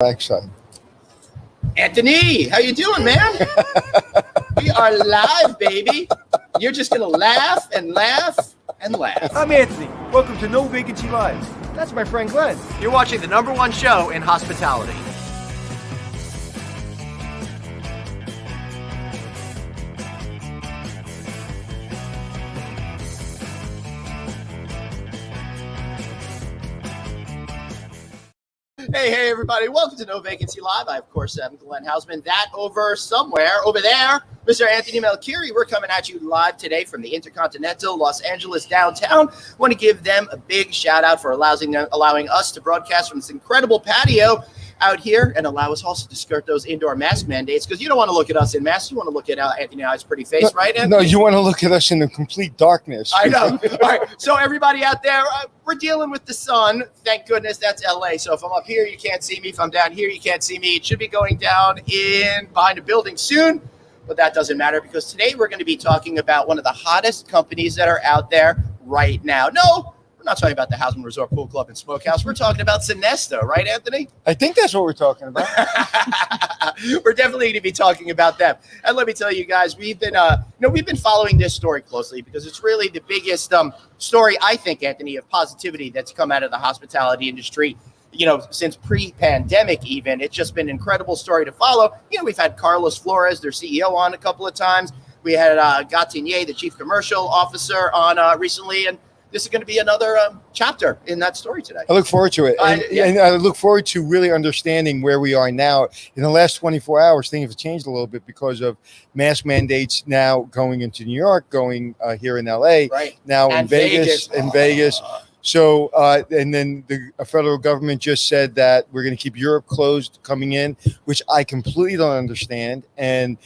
Backside. Anthony, how you doing, man? We are live, baby. You're just gonna laugh and laugh and laugh. I'm Anthony. Welcome to No Vacancy Live. That's my friend Glenn. You're watching the #1 show in hospitality. Hey, everybody. Welcome to No Vacancy Live. I, of course, am Glenn Hausman. That over there, Mr. Anthony Melchiori. We're coming at you live today from the Intercontinental Los Angeles downtown. Want to give them a big shout out for allowing us to broadcast from this incredible patio out here and allow us also to skirt those indoor mask mandates, because you don't want to look at us in masks. You want to look at Anthony and I's pretty face, right, Anthony? No, you want to look at us in the complete darkness. I know. All right. So everybody out there, we're dealing with the sun. Thank goodness that's LA. So if I'm up here, you can't see me. If I'm down here, you can't see me. It should be going down behind a building soon, but that doesn't matter, because today we're going to be talking about one of the hottest companies that are out there right now. No, we're not talking about the Hausman Resort Pool Club and Smokehouse. We're talking about Sonesta, right, Anthony? I think that's what we're talking about. We're definitely going to be talking about them. And let me tell you guys, we've been following this story closely, because it's really the biggest story, I think, Anthony, of positivity that's come out of the hospitality industry, since pre-pandemic even. It's just been an incredible story to follow. We've had Carlos Flores, their CEO, on a couple of times. We had Gatinier, the chief commercial officer, on recently, and this is going to be another chapter in that story today. I look forward to it. And I look forward to really understanding where we are now. In the last 24 hours, things have changed a little bit because of mask mandates now going into New York, going here in LA, right, now and in Vegas. So, and then the federal government just said that we're going to keep Europe closed coming in, which I completely don't understand. And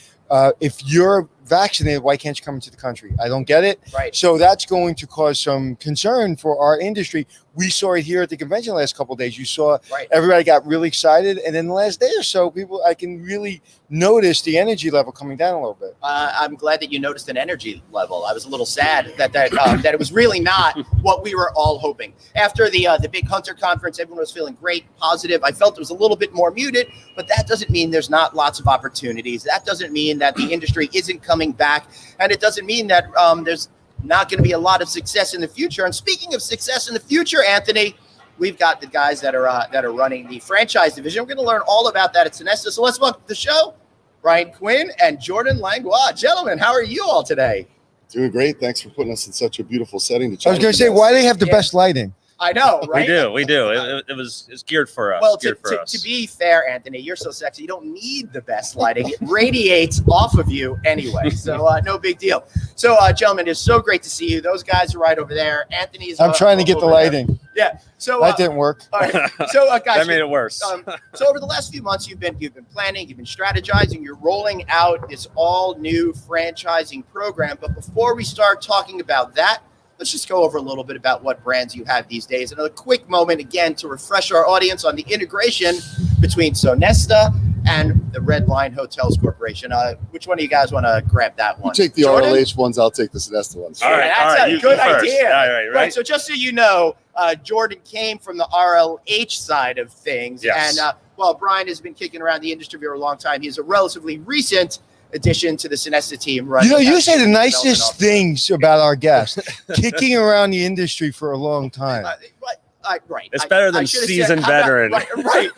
if you're vaccinated, why can't you come into the country? I don't get it. Right. So that's going to cause some concern for our industry. We saw it here at the convention the last couple of days. You saw everybody got really excited, and then the last day or so, I can really notice the energy level coming down a little bit. I'm glad that you noticed an energy level. I was a little sad that it was really not what we were all hoping. After the big Hunter conference, everyone was feeling great, positive. I felt it was a little bit more muted, but that doesn't mean there's not lots of opportunities. That doesn't mean that the industry isn't coming back, and it doesn't mean that there's not going to be a lot of success in the future. And speaking of success in the future, Anthony, we've got the guys that are running the franchise division. We're going to learn all about that at Sonesta. So let's welcome to the show Brion Quinn and Jordan Langlois. Gentlemen, how are you all today? Doing great. Thanks for putting us in such a beautiful setting. I was going to say, why do they have the best lighting? I know, right? We do. It's geared for us. Well, to be fair, Anthony, you're so sexy. You don't need the best lighting. It radiates off of you anyway. So no big deal. So, gentlemen, it's so great to see you. Those guys are right over there. Anthony's. I'm trying to get the lighting. There. Yeah. So that didn't work. All right. So, guys, that made it worse. So over the last few months, you've been planning, you've been strategizing, you're rolling out this all new franchising program. But before we start talking about that, let's just go over a little bit about what brands you have these days. And a quick moment, again, to refresh our audience on the integration between Sonesta and the Red Lion Hotels Corporation. Which one of you guys want to grab that one? You take the Jordan? RLH ones, I'll take the Sonesta ones. All right, that's a good idea. All right. So just so you know, Jordan came from the RLH side of things. Yes. And while Brion has been kicking around the industry for a long time, he's a relatively recent addition to the Sonesta team. Right? You say the nicest things about our guests, kicking around the industry for a long time. Right. It's better than seasoned veteran. Right.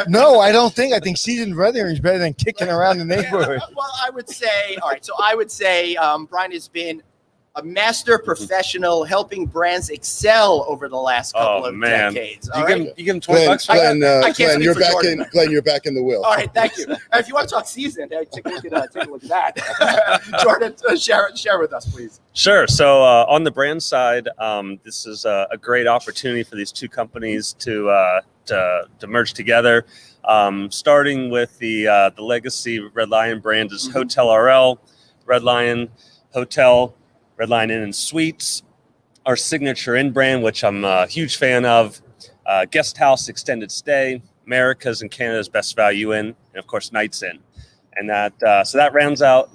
No, I don't think. I think seasoned veteran is better than kicking around the neighborhood. Well, I would say, all right. So I would say Brion has been a master professional helping brands excel over the last couple of decades. You give him $20 for that? Glenn, you're back in. Glenn, you're back in the wheel. All right, thank you. If you want to talk seasoned, take a look at that. Jordan, share with us, please. Sure. So on the brand side, this is a great opportunity for these two companies to merge together. Starting with the legacy Red Lion brand is Hotel RL, Red Lion Hotel, Red Lion Inn and Suites, our signature Inn brand, which I'm a huge fan of, Guest House Extended Stay, America's and Canada's Best Value Inn, and of course Nights Inn. And that so that rounds out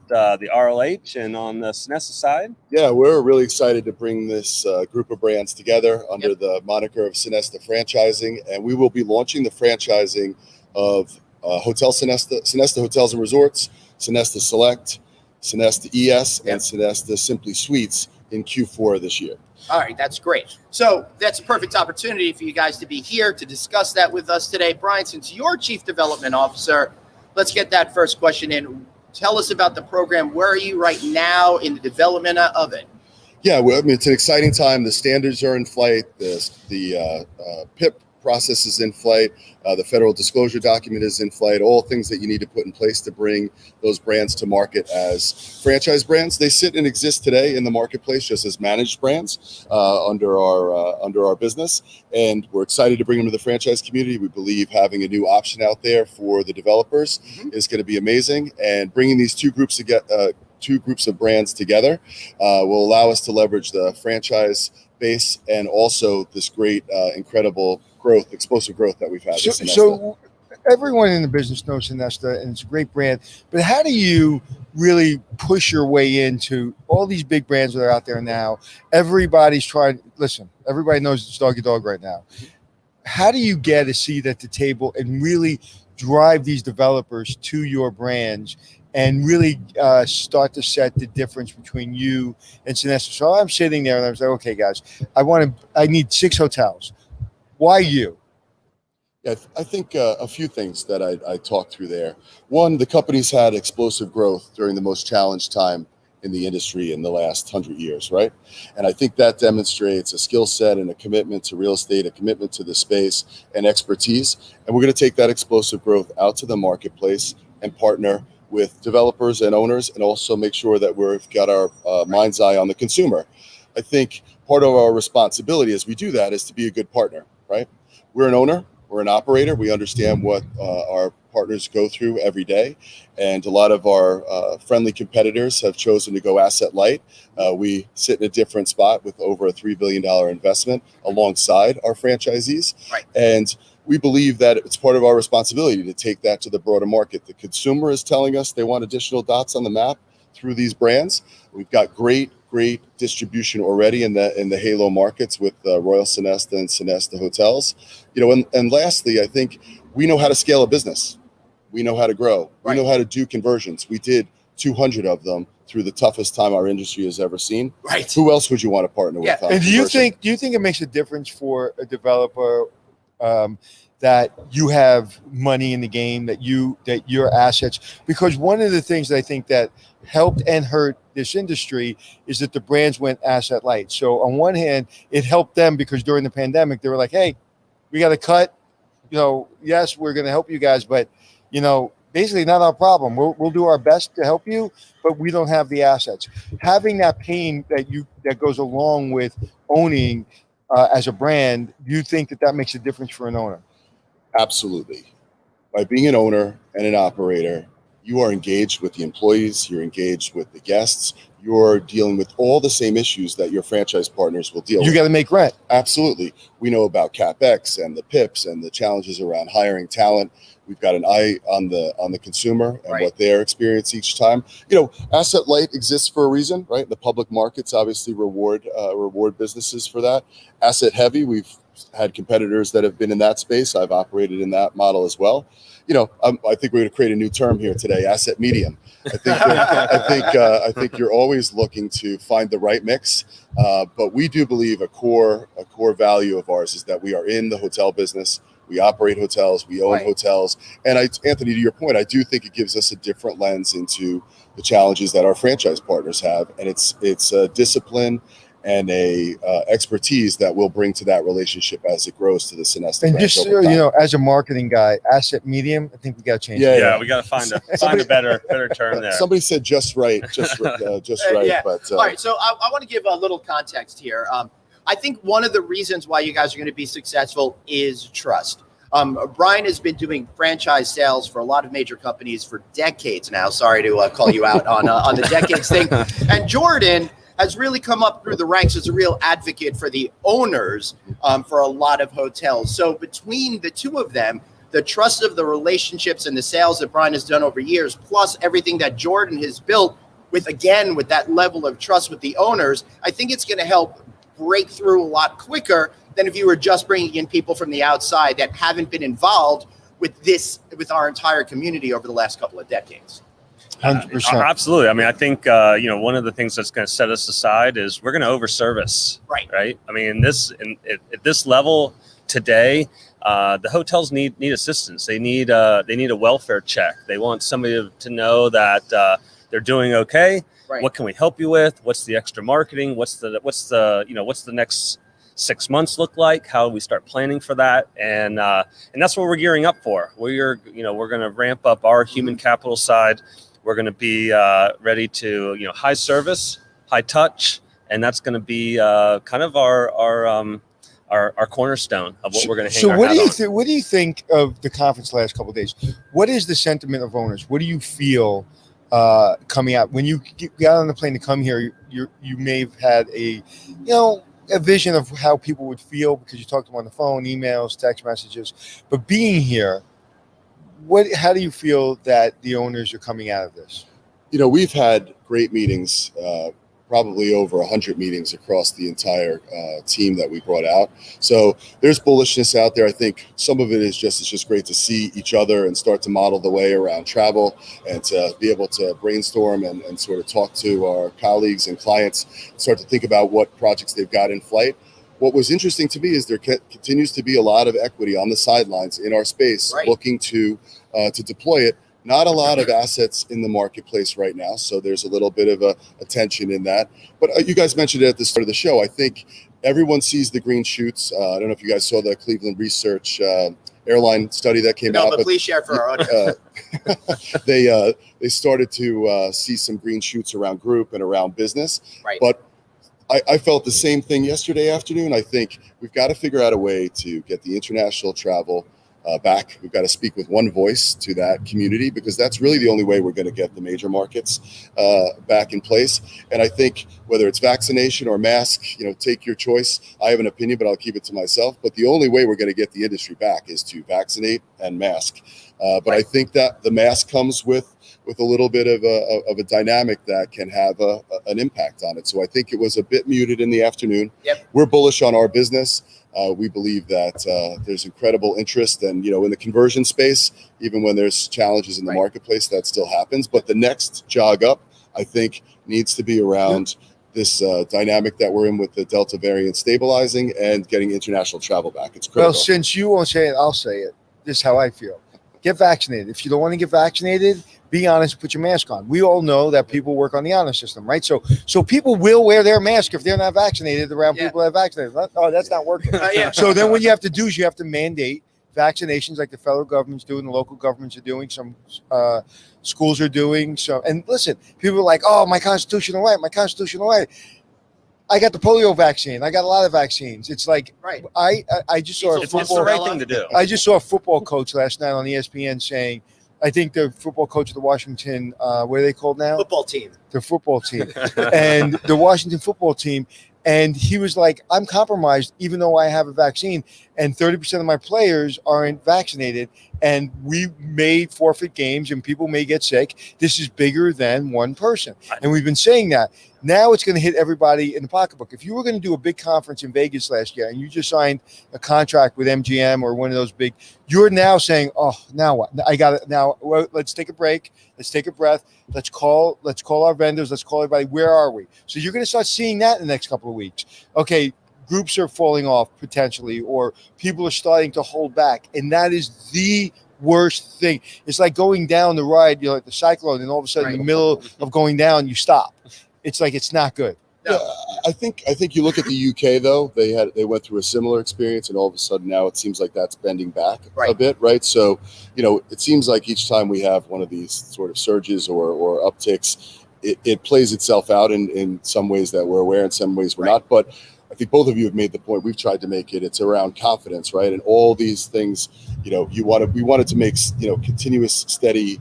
the RLH. And on the Sonesta side, Yeah, we're really excited to bring this group of brands together under the moniker of Sonesta Franchising, and we will be launching the franchising of Hotel Sonesta Hotels and Resorts, Sonesta Select, Sonesta ES, and Sonesta Simply Suites in Q4 of this year. All right, that's great. So that's a perfect opportunity for you guys to be here to discuss that with us today. Brion, since you're Chief Development Officer, let's get that first question in. Tell us about the program. Where are you right now in the development of it? Yeah, well, I mean, it's an exciting time. The standards are in flight. The PIP process is in flight. The federal disclosure document is in flight. All things that you need to put in place to bring those brands to market as franchise brands. They sit and exist today in the marketplace just as managed brands under our business, and we're excited to bring them to the franchise community. We believe having a new option out there for the developers is going to be amazing, and bringing these two groups of brands together will allow us to leverage the franchise base and also this great, incredible explosive growth that we've had. So everyone in the business knows Sonesta, and it's a great brand. But how do you really push your way into all these big brands that are out there now? Everybody's trying. Listen, everybody knows it's doggy dog right now. How do you get a seat at the table and really drive these developers to your brands and really start to set the difference between you and Sonesta? So I'm sitting there and I was like, okay, guys, I need 6 hotels. Why you? Yeah, I think a few things that I talked through there. One, the company's had explosive growth during the most challenged time in the industry in the last 100 years, right? And I think that demonstrates a skill set and a commitment to real estate, a commitment to the space and expertise. And we're going to take that explosive growth out to the marketplace and partner with developers and owners, and also make sure that we've got our mind's eye on the consumer. I think part of our responsibility as we do that is to be a good partner, right? We're an owner, we're an operator. We understand what our partners go through every day. And a lot of our friendly competitors have chosen to go asset light. We sit in a different spot with over a $3 billion investment alongside our franchisees. Right. And we believe that it's part of our responsibility to take that to the broader market. The consumer is telling us they want additional dots on the map through these brands. We've got great distribution already in the Halo markets with Royal Sonesta and Sonesta Hotels. And lastly, I think we know how to scale a business. We know how to grow. Right. We know how to do conversions. We did 200 of them through the toughest time our industry has ever seen. Right. Who else would you want to partner with? And do you think it makes a difference for a developer that you have money in the game, that your assets? Because one of the things that I think that helped and hurt this industry is that the brands went asset light. So on one hand, it helped them because during the pandemic, they were like, hey, we got to cut, yes, we're going to help you guys, but, basically not our problem. We'll do our best to help you, but we don't have the assets. Having that pain that goes along with owning as a brand, do you think that makes a difference for an owner? Absolutely. By being an owner and an operator, you are engaged with the employees, you're engaged with the guests, you're dealing with all the same issues that your franchise partners will deal with. You got to make rent. Absolutely. We know about CapEx and the PIPs and the challenges around hiring talent. We've got an eye on the consumer and what their experience each time. Asset light exists for a reason, right? The public markets obviously reward businesses for that. Asset heavy, we've had competitors that have been in that space. I've operated in that model as well. I think we're going to create a new term here today: asset medium. I think you're always looking to find the right mix. But we do believe a core value of ours is that we are in the hotel business. We operate hotels. We own hotels. And Anthony, to your point, I do think it gives us a different lens into the challenges that our franchise partners have, and it's a discipline and a expertise that we'll bring to that relationship as it grows to the Sonesta. And just as a marketing guy, asset medium, I think we got to change. Yeah, we got to find a better term there. Somebody said just right, right. Yeah. But all right, so I want to give a little context here. I think one of the reasons why you guys are going to be successful is trust. Brion has been doing franchise sales for a lot of major companies for decades now. Sorry to call you out on the decades thing. And Jordan has really come up through the ranks as a real advocate for the owners for a lot of hotels. So between the two of them, the trust of the relationships and the sales that Brion has done over years, plus everything that Jordan has built with that level of trust with the owners, I think it's going to help break through a lot quicker than if you were just bringing in people from the outside that haven't been involved with our entire community over the last couple of decades. 100%. Absolutely. I mean, I think one of the things that's going to set us aside is we're going to overservice. Right. I mean, at this level today, the hotels need assistance. They need a welfare check. They want somebody to know that they're doing okay. Right. What can we help you with? What's the extra marketing? What's the next 6 months look like? How do we start planning for that? And that's what we're gearing up for. We're going to ramp up our human capital side. We're going to be ready to, high service, high touch, and that's going to be kind of our cornerstone of what we're going to hang our hat on. What do you think of the conference the last couple of days? What is the sentiment of owners? What do you feel coming out when you got on the plane to come here? You may have had a vision of how people would feel because you talked to them on the phone, emails, text messages. But being here, how do you feel that the owners are coming out of this? We've had great meetings, probably over 100 meetings across the entire team that we brought out. So there's bullishness out there. I think some of it is just great to see each other and start to model the way around travel and to be able to brainstorm and sort of talk to our colleagues and clients, start to think about what projects they've got in flight. What was interesting to me is there continues to be a lot of equity on the sidelines in our space, looking to deploy it. Not a lot of assets in the marketplace right now, so there's a little bit of a tension in that. But you guys mentioned it at the start of the show. I think everyone sees the green shoots. I don't know if you guys saw the Cleveland Research airline study that came out. But please share for our audience. They started to see some green shoots around group and around business. Right. But I felt the same thing yesterday afternoon. I think we've got to figure out a way to get the international travel back. We've got to speak with one voice to that community because that's really the only way we're going to get the major markets back in place. And I think whether it's vaccination or mask, take your choice. I have an opinion, but I'll keep it to myself. But the only way we're going to get the industry back is to vaccinate and mask. But I think that the mask comes with a little bit of a dynamic that can have an impact on it. So I think it was a bit muted in the afternoon. Yep. We're bullish on our business. We believe that there's incredible interest and, in the conversion space, even when there's challenges in the marketplace, that still happens. But the next jog up, I think, needs to be around this dynamic that we're in with the Delta variant stabilizing and getting international travel back. It's critical. Well, since you won't say it, I'll say it. This is how I feel. Get vaccinated. If you don't want to get vaccinated, be honest, put your mask on. We all know that people work on the honor system, right? So people will wear their mask if they're not vaccinated around people that are vaccinated. Oh, that's not working. So then what you have to do is you have to mandate vaccinations like the federal government's doing, the local governments are doing, some schools are doing. So, and listen, people are like, oh, my constitutional right. I got the polio vaccine. I got a lot of vaccines. It's like, I just saw it's the right thing to do. I just saw a football coach last night on ESPN saying, I think the football coach of the Washington, what are they called now? Football team. The football team. And the Washington football team. And he was like, I'm compromised even though I have a vaccine. And 30% of my players aren't vaccinated. And we may forfeit games and people may get sick. This is bigger than one person. And we've been saying that. Now it's going to hit everybody in the pocketbook. If you were going to do a big conference in Vegas last year and you just signed a contract with MGM or one of those big, you're now saying, oh, now what? I got it. Now let's take a break. Let's take a breath. Let's call our vendors. Let's call everybody. Where are we? So you're going to start seeing that in the next couple of weeks. Okay, groups are falling off potentially, or people are starting to hold back. And that is the worst thing. It's like going down the ride, like the cyclone, and all of a sudden in the middle of going down, you stop. It's like it's not good. No. I think you look at the UK though. They went through a similar experience, and all of a sudden now it seems like that's bending back a bit, right? So it seems like each time we have one of these sort of surges or upticks, it plays itself out in some ways that we're aware, in some ways we're not. But I think both of you have made the point. We've tried to make it. It's around confidence, right? And all these things, we wanted to make continuous, steady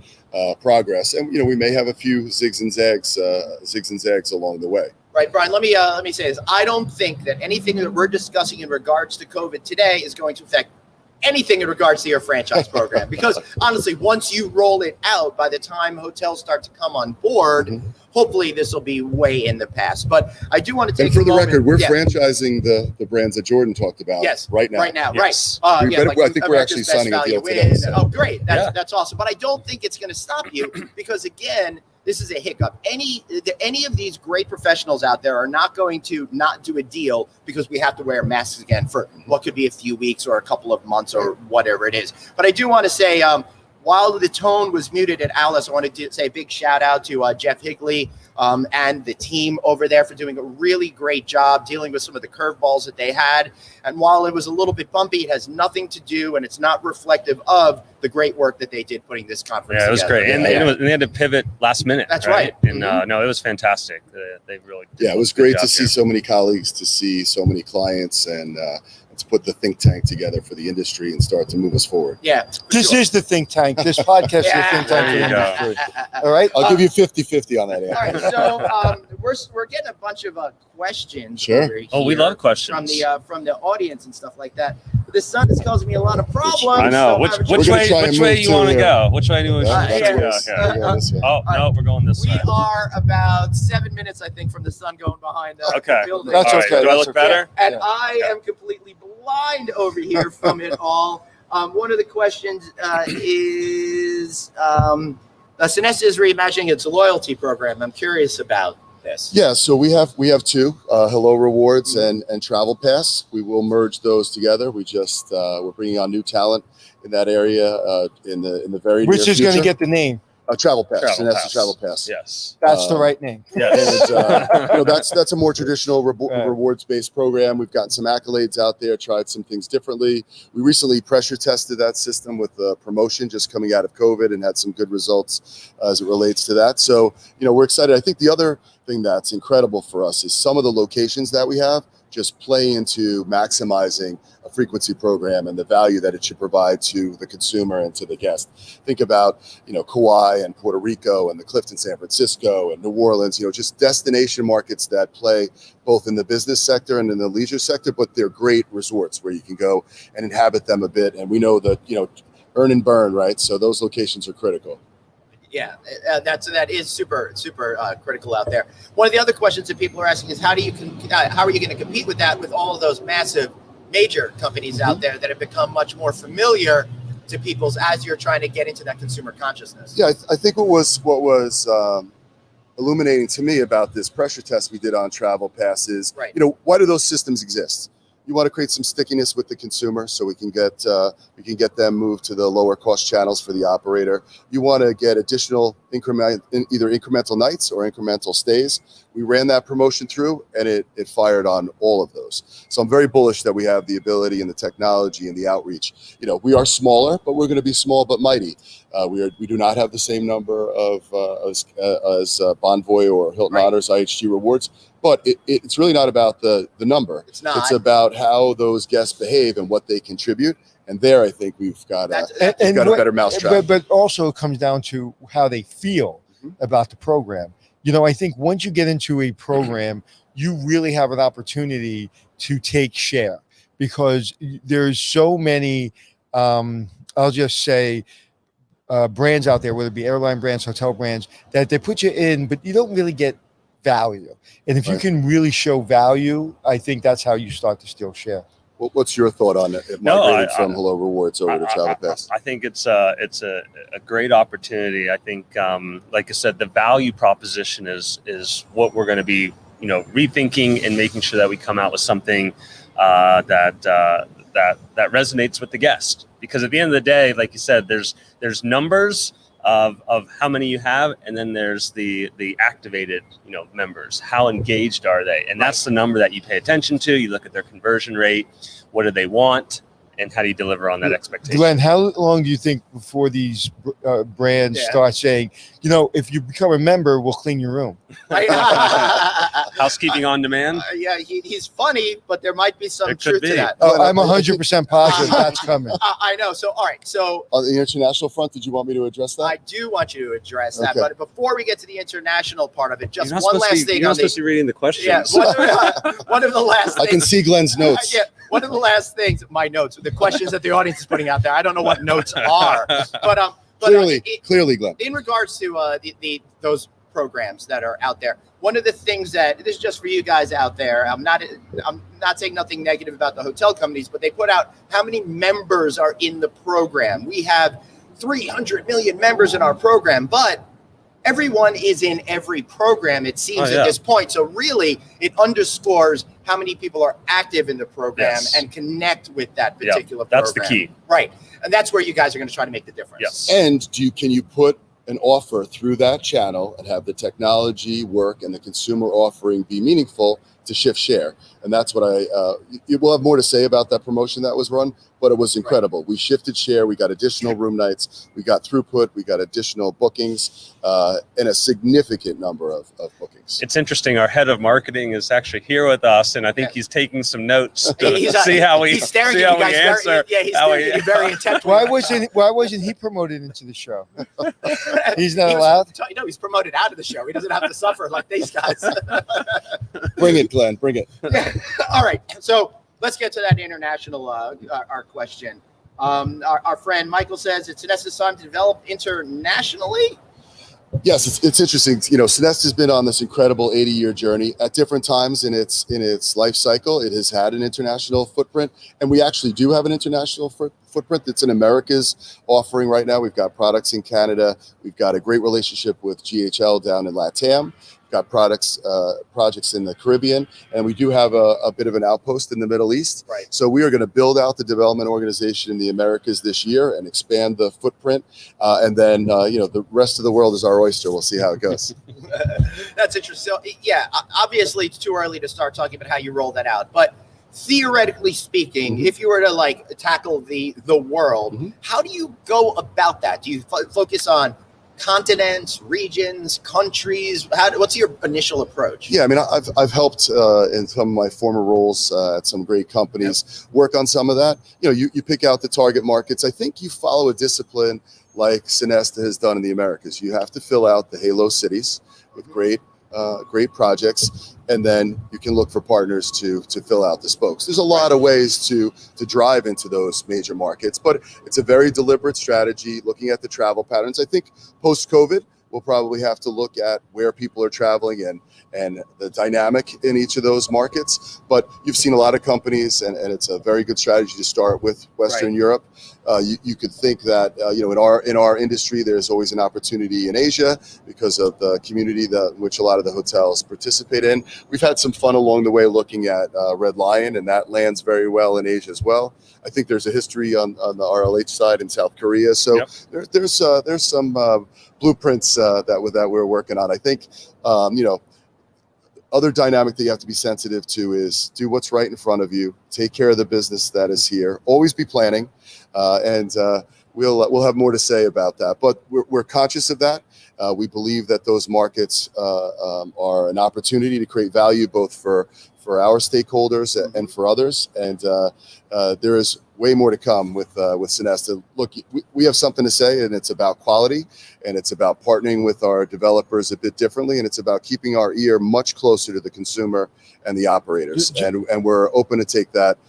progress, and we may have a few zigs and zags along the way. Right, Brion, let me say this. I don't think that anything that we're discussing in regards to COVID today is going to affect anything in regards to your franchise program. Because honestly, once you roll it out, by the time hotels start to come on board, hopefully this will be way in the past. But I do want to take And for a the moment. record, we're franchising the brands that Jordan talked about right now. Right now, Yes. right. I think we're actually signing a deal today. So. Oh, great. That's awesome. But I don't think it's going to stop you because, again, this is a hiccup. Any of these great professionals out there are not going to not do a deal because we have to wear masks again for what could be a few weeks or a couple of months or whatever it is. But I do want to say, while the tone was muted at Alice, I wanted to say a big shout out to Jeff Higley and the team over there for doing a really great job dealing with some of the curveballs that they had. And while it was a little bit bumpy, it has nothing to do and it's not reflective of the great work that they did putting this conference Yeah, it was together. great. And they had to pivot last minute. That's right. And no, it was fantastic. They really did Yeah, it was a good great job to see here. so many colleagues, to see so many clients, and to put the think tank together for the industry and start to move us forward. Yeah. This is the think tank. This podcast is the think tank for There the you go. industry. All right. I'll give you 50-50 on that, All Anthony. right, so we're getting a bunch of questions. Sure. over Oh, we here love questions. from the audience and stuff like that. But the sun is causing me a lot of problems. I know. so Which I'm- We're which gonna way try and which way move you to, want to go? Which way do you want yeah. to go? We're going this way. Oh no, we're going this we way. are about 7 minutes, I think, from the sun going behind us. Okay. The building. That's All right. okay, Do I that's look okay. better? And Yeah. I am completely blind over here from it all. One of the questions is Sonesta is reimagining its loyalty program. I'm curious about this. Yeah, so we have two, Hello Rewards and Travel Pass. We will merge those together. We just we're bringing on new talent in that area in the very Which near is going to future. get the name. Travel Pass, Travel and that's Pass. a Travel Pass. Yes. That's the right name. Yes. And that's a more traditional Right. rewards-based program. We've gotten some accolades out there, tried some things differently. We recently pressure tested that system with the promotion just coming out of COVID and had some good results as it relates to that. So, we're excited. I think the other thing that's incredible for us is some of the locations that we have just play into maximizing a frequency program and the value that it should provide to the consumer and to the guest. Think about, Kauai and Puerto Rico and the Clifton, San Francisco and New Orleans, just destination markets that play both in the business sector and in the leisure sector, but they're great resorts where you can go and inhabit them a bit. And we know that, earn and burn, right? So those locations are critical. Yeah, that is super critical out there. One of the other questions that people are asking is how are you going to compete with that with all of those massive major companies out there that have become much more familiar to people's as you're trying to get into that consumer consciousness? Yeah, I think what was illuminating to me about this pressure test we did on Travel Pass is, Right. Why do those systems exist? You want to create some stickiness with the consumer so we can get them moved to the lower cost channels for the operator. You want to get additional either incremental nights or incremental stays. We ran that promotion through and it fired on all of those. So I'm very bullish that we have the ability and the technology and the outreach. We are smaller, but we're going to be small but mighty. We do not have the same number of as Bonvoy or Hilton Right. Honors IHG Rewards. But it's really not about the number. It's not. It's about how those guests behave and what they contribute. And there, I think we've got a better mousetrap. But also it comes down to how they feel about the program. I think once you get into a program, you really have an opportunity to take share because there's so many, I'll just say, brands out there, whether it be airline brands, hotel brands, that they put you in, but you don't really get value. And if you Right. can really show value, I think that's how you start to steal share. What's your thought on it? Migrating from Hello Rewards over to Travel Pass? I think it's a great opportunity. I think, like I said, the value proposition is what we're going to be, rethinking and making sure that we come out with something that resonates with the guest. Because at the end of the day, like you said, there's numbers of how many you have, and then there's the activated members. How engaged are they? And that's the number that you pay attention to. You look at their conversion rate. What do they want? And how do you deliver on that expectation? Glenn, how long do you think before these brands start saying, if you become a member, we'll clean your room? Housekeeping on demand. Yeah, he's funny, but there might be some It could truth be. to that. Oh, I'm 100% positive that's coming. I know. So, all right. So On the international front, did you want me to address that? I do want you to address that. Okay. But before we get to the international part of it, just You're not one supposed to last be- thing You're on not supposed the. to be reading the questions. Yeah, one of the last I can things. see Glenn's notes. Yeah, one of the last things, my notes, the questions that the audience is putting out there. I don't know what notes are, but Clearly, Glenn. in regards to those programs that are out there, one of the things that this is just for you guys out there. I'm not saying nothing negative about the hotel companies, but they put out how many members are in the program. We have 300 million members in our program, but everyone is in every program, it seems, at this point. So really, it underscores how many people are active in the program and connect with that particular program. That's the key. Right. And that's where you guys are going to try to make the difference. Yes. And can you put an offer through that channel and have the technology work and the consumer offering be meaningful to shift share? And that's what we'll have more to say about that promotion that was run, but it was incredible. Right. We shifted share. We got additional room nights. We got throughput. We got additional bookings and a significant number of bookings. It's interesting. Our head of marketing is actually here with us, and I think he's taking some notes to see how we he's staring see at how you we guys answer. he's staring at you very intently. Why wasn't he promoted into the show? He's not allowed? No, he's promoted out of the show. He doesn't have to suffer like these guys. Bring it, Glenn. Bring it. All right. So let's get to that international our question. Our friend Michael says it's Sonesta's time to develop internationally. Yes, it's interesting. You know, Sonesta has been on this incredible 80-year journey. At different times in its life cycle, it has had an international footprint, and we actually do have an international footprint that's in America's offering right now. We've got products in Canada. We've got a great relationship with GHL down in LATAM. Got projects in the Caribbean, and we do have a bit of an outpost in the Middle East. Right. So we are going to build out the development organization in the Americas this year and expand the footprint. And then, the rest of the world is our oyster. We'll see how it goes. That's interesting. So, yeah, obviously it's too early to start talking about how you roll that out, but theoretically speaking, if you were to tackle the world, how do you go about that? Do you focus on continents, regions, countries? What's your initial approach? Yeah, I mean, I've helped in some of my former roles at some great companies work on some of that. You pick out the target markets. I think you follow a discipline like Sonesta has done in the Americas. You have to fill out the halo cities with great projects, and then you can look for partners to fill out the spokes. There's a lot of ways to drive into those major markets, but it's a very deliberate strategy looking at the travel patterns. I think post-COVID, we'll probably have to look at where people are traveling and the dynamic in each of those markets. But you've seen a lot of companies, and it's a very good strategy to start with Western Europe. You could think that in our industry, there's always an opportunity in Asia because of the community which a lot of the hotels participate in. We've had some fun along the way looking at Red Lion, and that lands very well in Asia as well. I think there's a history on the RLH side in South Korea. So there's some blueprints that we're working on. I think other dynamic that you have to be sensitive to is do what's right in front of you. Take care of the business that is here. Always be planning, and we'll have more to say about that. But we're conscious of that. We believe that those markets are an opportunity to create value both for our stakeholders and for others. And there is way more to come with Sonesta. Look, we have something to say, and it's about quality, and it's about partnering with our developers a bit differently, and it's about keeping our ear much closer to the consumer and the operators. And we're open to take that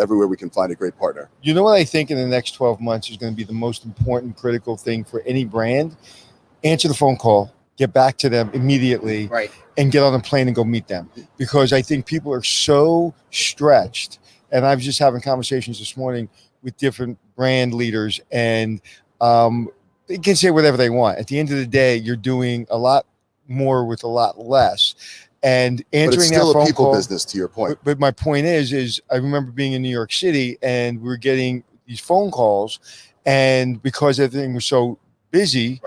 everywhere we can find a great partner. You know what I think in the next 12 months is going to be the most important, critical thing for any brand? Answer the phone call, get back to them immediately, and get on a plane and go meet them. Because I think people are so stretched. And I was just having conversations this morning with different brand leaders, and they can say whatever they want. At the end of the day, you're doing a lot more with a lot less. And answering that phone call. But it's still a people business, to your point. But my point is I remember being in New York City, and we were getting these phone calls, and because everything was so busy,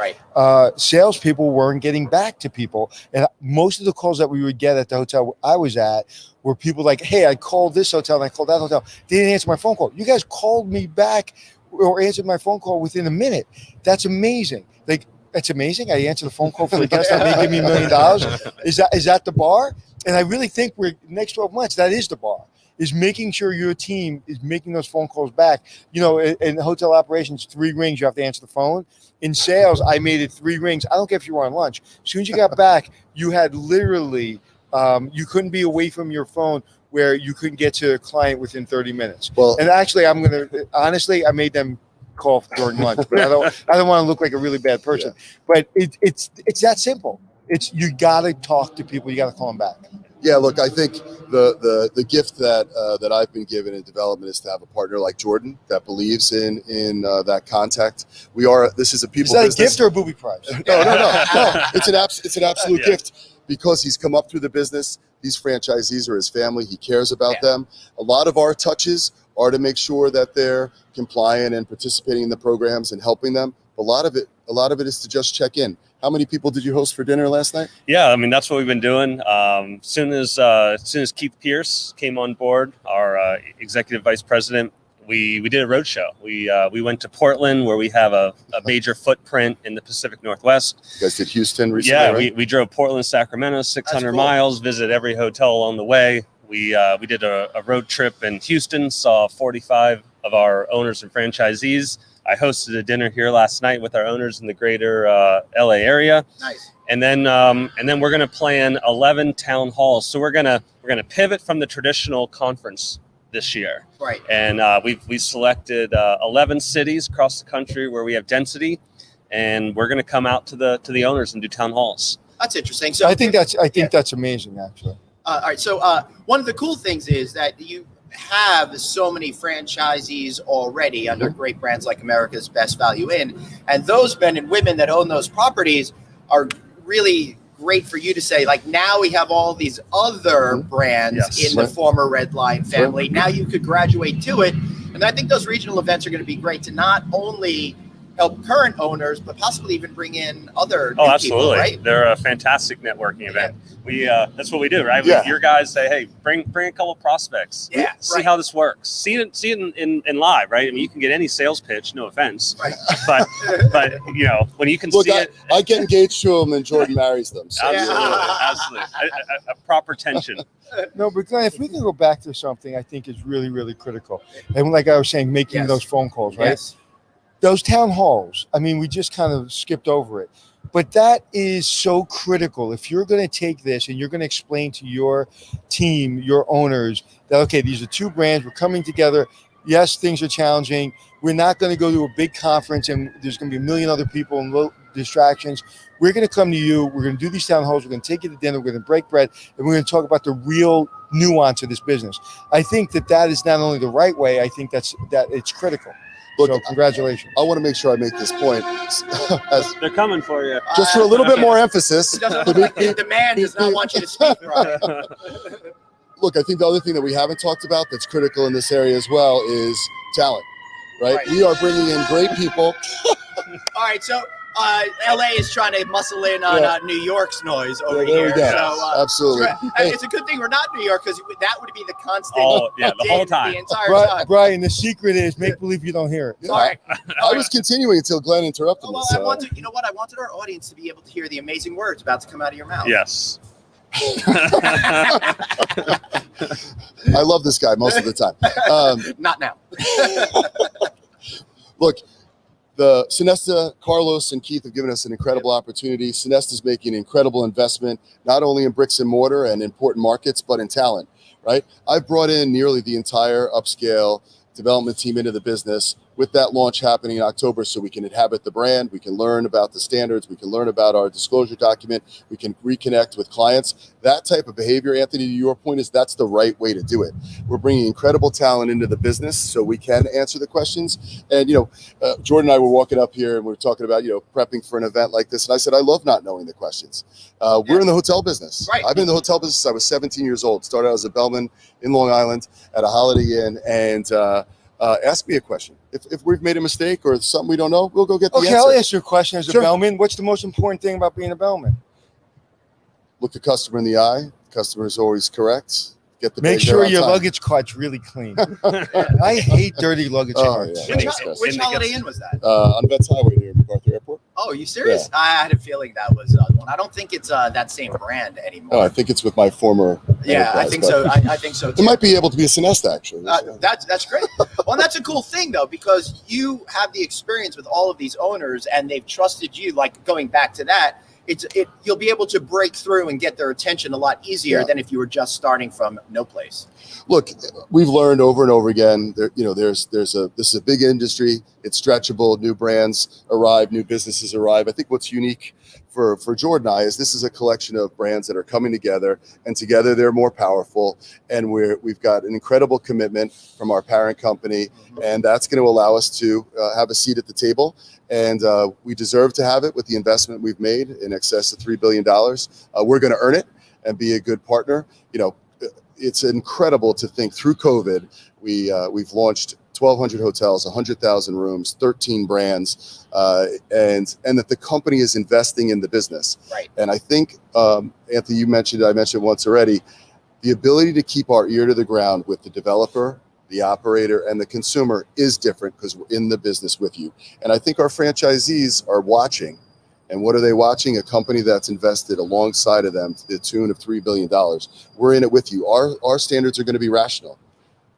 salespeople weren't getting back to people. And most of the calls that we would get at the hotel I was at were people like, hey, I called this hotel and I called that hotel. They didn't answer my phone call. You guys called me back or answered my phone call within a minute. That's amazing. That's amazing. I answered the phone call for the guest that may give me $1 million. Is that the bar? And I really think we're next 12 months, that is the bar, is making sure your team is making those phone calls back. In hotel operations, 3 rings, you have to answer the phone. In sales, I made it 3 rings. I don't care if you were on lunch. As soon as you got back, you had literally, you couldn't be away from your phone where you couldn't get to a client within 30 minutes. Well, And actually, honestly, I made them call during lunch, but I don't want to look like a really bad person. Yeah. But it's that simple. You got to talk to people. You got to call them back. Yeah, look, I think the gift that I've been given in development is to have a partner like Jordan that believes in that contact. This is a people Is that business. a gift or a booby prize? No. It's an absolute gift because he's come up through the business. These franchisees are his family. He cares about them. A lot of our touches are to make sure that they're compliant and participating in the programs and helping them. A lot of it is to just check in. How many people did you host for dinner last night? Yeah, I mean, that's what we've been doing. Soon as Keith Pierce came on board, our executive vice president, we did a roadshow. We went to Portland, where we have a major footprint in the Pacific Northwest. You guys did Houston recently, Yeah, right? we drove Portland, Sacramento, 600 cool. miles, visited every hotel along the way. We did a road trip in Houston, saw 45 of our owners and franchisees. I hosted a dinner here last night with our owners in the greater LA area. Nice. And then we're going to plan 11 town halls. So we're going to pivot from the traditional conference this year. Right. And we selected 11 cities across the country where we have density, and we're going to come out to the owners and do town halls. That's interesting. So I think that's amazing, actually. all right. So one of the cool things is that you have so many franchisees already under great brands like America's Best Value Inn, and those men and women that own those properties are really great for you to say, like, now we have all these other brands in the former Red Line family. Now you could graduate to it. And I think those regional events are going to be great to not only help current owners, but possibly even bring in other new Absolutely. people, right? They're a fantastic networking event. We that's what we do, right? Yeah. Your guys say, hey, bring a couple prospects. Yeah, See right. how this works. See it in live, right? I mean, you can get any sales pitch, no offense. Right. But when you can Look, see it. I get engaged to them and Jordan marries them. So. Absolutely. A proper tension. No, but Glenn, if we can go back to something I think is really, really critical. And like I was saying, making those phone calls, right? Yes. Those town halls, I mean, we just kind of skipped over it. But that is so critical. If you're going to take this and you're going to explain to your team, your owners, that, okay, these are 2 brands, we're coming together. Yes, things are challenging. We're not going to go to a big conference and there's going to be a million other people and little distractions. We're going to come to you. We're going to do these town halls. We're going to take you to dinner. We're going to break bread. And we're going to talk about the real nuance of this business. I think that is not only the right way, I think that it's critical. Look, so congratulations. I want to make sure I make this point. They're coming for you. Just for a little bit more emphasis. The man does not want you to speak, Brian. Look, I think the other thing that we haven't talked about that's critical in this area as well is talent, right? We are bringing in great people. All right, so LA is trying to muscle in on New York's noise over there here. we go. So, Absolutely. It's a good thing we're not New York, because that would be the constant. The whole time. The entire time. Brian, the secret is make believe you don't hear it. Sorry. I was continuing until Glenn interrupted me. Well, So. I wanted our audience to be able to hear the amazing words about to come out of your mouth. Yes. I love this guy most of the time. Not now. Look, the Sonesta, Carlos, and Keith have given us an incredible opportunity. Sonesta is making an incredible investment, not only in bricks and mortar and important markets, but in talent, right? I've brought in nearly the entire upscale development team into the business with that launch happening in October, so we can inhabit the brand, we can learn about the standards, we can learn about our disclosure document, we can reconnect with clients. That type of behavior, Anthony, to your point, that's the right way to do it. We're bringing incredible talent into the business so we can answer the questions. And, Jordan and I were walking up here and we were talking about, prepping for an event like this. And I said, I love not knowing the questions. We're in the hotel business. Right. I've been in the hotel business. I was 17 years old, started out as a bellman in Long Island at a Holiday Inn, and ask me a question. If we've made a mistake or something we don't know, we'll go get the answer. Okay, I'll ask you a question as a Sure. bellman. What's the most important thing about being a bellman? Look the customer in the eye. The customer is always correct. get the Make bag there sure on your time. luggage cart's really clean. I hate dirty luggage Oh, carts. yeah. Which And it Holiday gets- Inn was that? On Vets Highway near MacArthur Airport. Oh, are you serious? I had a feeling that was the one. I don't think it's that same brand anymore. No, I think it's with my former. Yeah, I enterprise, think but so. I think so It too. might be able to be a Sonesta, actually. That's great. Well, that's a cool thing though, because you have the experience with all of these owners, and they've trusted you. Like going back to that, you'll be able to break through and get their attention a lot easier Yeah. than if you were just starting from no place. Look, we've learned over and over again. This is a big industry. It's stretchable. New brands arrive, new businesses arrive. I think what's unique for Jordan and I is this is a collection of brands that are coming together, and together they're more powerful. And we've got an incredible commitment from our parent company, and that's going to allow us to have a seat at the table. And we deserve to have it with the investment we've made in excess of $3 billion. We're going to earn it and be a good partner. It's incredible to think through COVID, we've launched 1,200 hotels, 100,000 rooms, 13 brands, and that the company is investing in the business. Right. And I think, Anthony, I mentioned it once already, the ability to keep our ear to the ground with the developer, the operator, and the consumer is different because we're in the business with you. And I think our franchisees are watching. And what are they watching? A company that's invested alongside of them to the tune of $3 billion. We're in it with you. Our standards are going to be rational.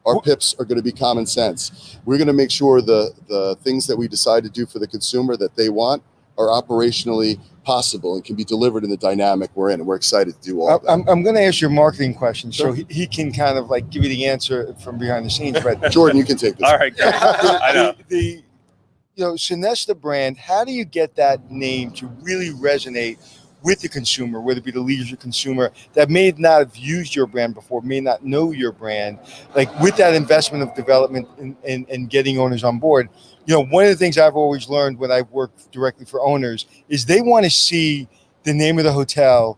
Our PIPs are going to be common sense. We're going to make sure the things that we decide to do for the consumer that they want are operationally possible and can be delivered in the dynamic we're in. And we're excited to do all of that. I'm going to ask you a marketing question, Sure. so he can kind of like give you the answer from behind the scenes. But Jordan, you can take this. All right, great. I know. the Sonesta brand, how do you get that name to really resonate with the consumer, whether it be the leisure consumer that may not have used your brand before, may not know your brand, like with that investment of development and getting owners on board? One of the things I've always learned when I've worked directly for owners is they want to see the name of the hotel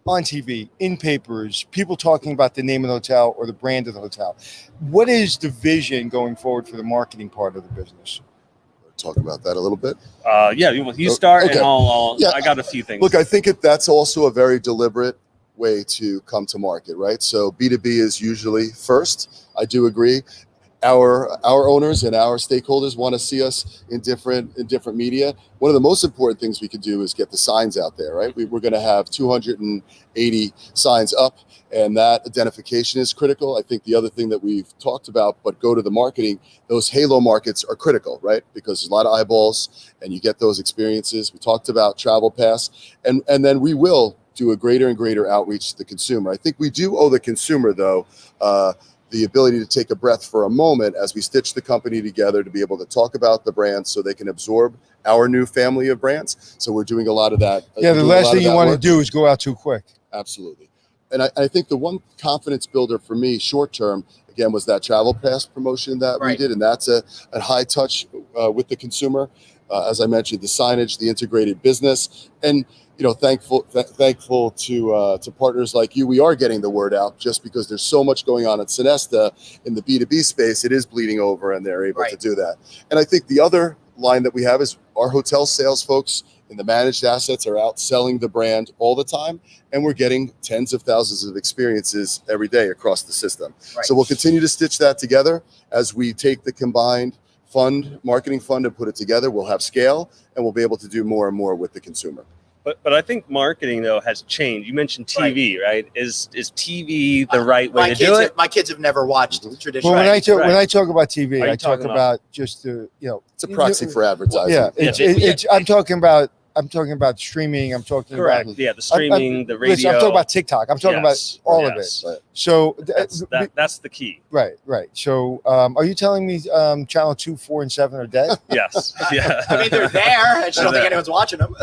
on TV, in papers, people talking about the name of the hotel or the brand of the hotel. What is the vision going forward for the marketing part of the business? Talk about that a little bit. Yeah, you start, Okay. and I'll Yeah. I got a few things. Look, I think that's also a very deliberate way to come to market, right? So B2B is usually first. I do agree. Our owners and our stakeholders want to see us in different media. One of the most important things we could do is get the signs out there, right? We're going to have 280 signs up, and that identification is critical. I think the other thing that we've talked about, but go to the marketing, those halo markets are critical, right? Because there's a lot of eyeballs and you get those experiences. We talked about Travel Pass, and then we will do a greater and greater outreach to the consumer. I think we do owe the consumer, though, the ability to take a breath for a moment as we stitch the company together to be able to talk about the brands so they can absorb our new family of brands. So we're doing a lot of that. Yeah, the last thing you want to do is go out too quick. Absolutely. And I think the one confidence builder for me short term, again, was that Travel Pass promotion that we did. And that's a high touch with the consumer. As I mentioned, the signage, the integrated business, and thankful to partners like you. We are getting the word out just because there's so much going on at Sonesta in the B2B space. It is bleeding over, and they're able to do that. And I think the other line that we have is our hotel sales folks in the managed assets are out selling the brand all the time, and we're getting tens of thousands of experiences every day across the system. So we'll continue to stitch that together as we take the combined marketing fund and put it together. We'll have scale, and we'll be able to do more and more with the consumer. But I think marketing, though, has changed. You mentioned TV, right? Is TV the right way to do it? My kids have never watched traditional. Well, when I talk about TV, Are you I talk talking about just It's a proxy for advertising. Yeah, it's I'm talking about streaming. I'm talking Correct. about The streaming, the radio. Listen, I'm talking about TikTok. I'm talking about all of it. Right. So That's the key. Right. So are you telling me channel 2, 4, and 7 are dead? Yes. Yeah. I mean, they're there. I just don't think anyone's watching them.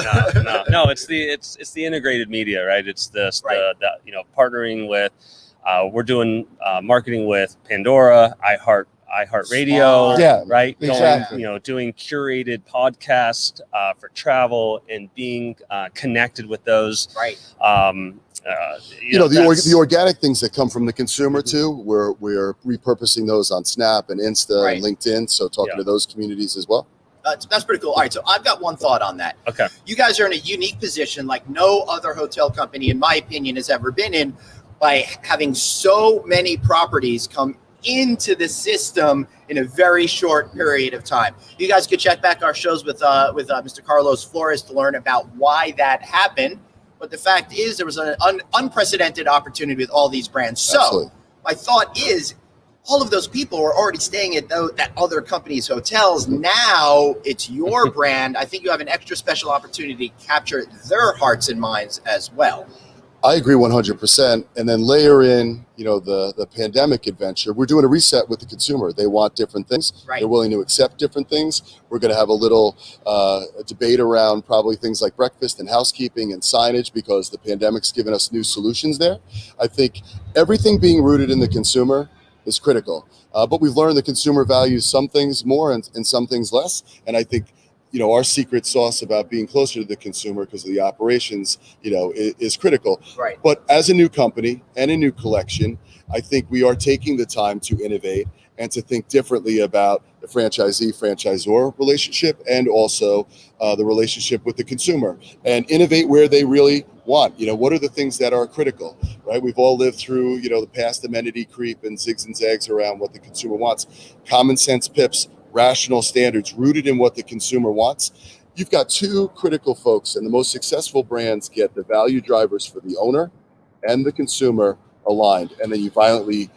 No. It's the integrated media, right? It's the partnering with. We're doing marketing with Pandora, iHeartRadio, right? Exactly. Doing curated podcast for travel and being connected with those. Right. The organic things that come from the consumer too. We're repurposing those on Snap and Insta and LinkedIn. So talking to those communities as well. That's pretty cool. All right, so I've got one thought on that. Okay. You guys are in a unique position like no other hotel company, in my opinion, has ever been in, by having so many properties come into the system in a very short period of time. You guys could check back our shows with Mr. Carlos Flores to learn about why that happened. But the fact is, there was an unprecedented opportunity with all these brands. So Absolutely. my thought is, all of those people were already staying at that other company's hotels. Now it's your brand. I think you have an extra special opportunity to capture their hearts and minds as well. I agree 100%. And then layer in, the pandemic adventure. We're doing a reset with the consumer. They want different things. Right. They're willing to accept different things. We're going to have a little debate around probably things like breakfast and housekeeping and signage, because the pandemic's given us new solutions there. I think everything being rooted in the consumer is critical. But we've learned the consumer values some things more and some things less. And I think, our secret sauce about being closer to the consumer because of the operations, is critical. Right. But as a new company and a new collection, I think we are taking the time to innovate and to think differently about the franchisee-franchisor relationship, and also the relationship with the consumer, and innovate where they really want. What are the things that are critical, right? We've all lived through, the past amenity creep and zigs and zags around what the consumer wants. Common sense PIPs, rational standards rooted in what the consumer wants. You've got two critical folks, and the most successful brands get the value drivers for the owner and the consumer aligned, and then you violently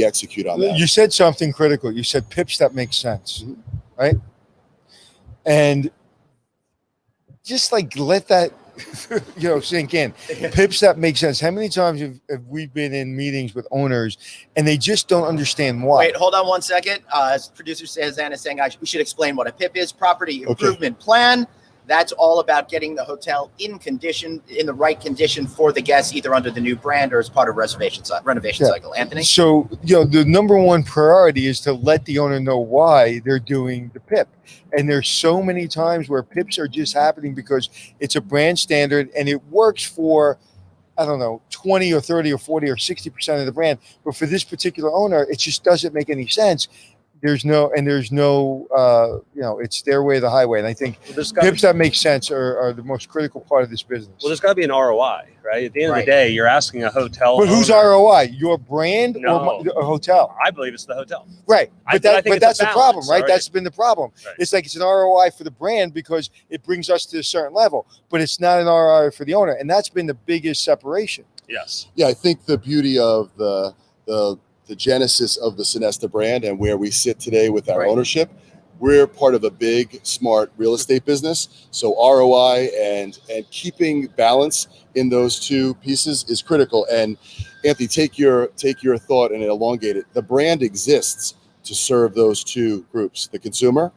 execute on that. You said something critical. You said PIPs that make sense, right? And just let that sink in. PIPs that make sense. How many times have we been in meetings with owners and they just don't understand why? Wait, hold on one second. As producer Sazan is saying, we should explain what a PIP is. Property Improvement Plan. That's all about getting the hotel in the right condition for the guests, either under the new brand or as part of renovation cycle. Anthony? So, the number one priority is to let the owner know why they're doing the PIP. And there's so many times where PIPs are just happening because it's a brand standard and it works for, 20 or 30 or 40 or 60% of the brand. But for this particular owner, it just doesn't make any sense. It's their way or the highway. And I think PIPs that make sense are the most critical part of this business. Well, there's got to be an ROI, right? At the end of the day, you're asking a hotel. But who's ROI? Your brand or a hotel? I believe it's the hotel. Right. But that's the problem, right? Already. That's been the problem. Right. It's like it's an ROI for the brand because it brings us to a certain level, but it's not an ROI for the owner. And that's been the biggest separation. Yes. Yeah, I think the beauty of the genesis of the Sonesta brand and where we sit today with our ownership, we're part of a big, smart real estate business. So ROI and keeping balance in those two pieces is critical. And Anthony, take your thought and elongate it. The brand exists to serve those two groups, the consumer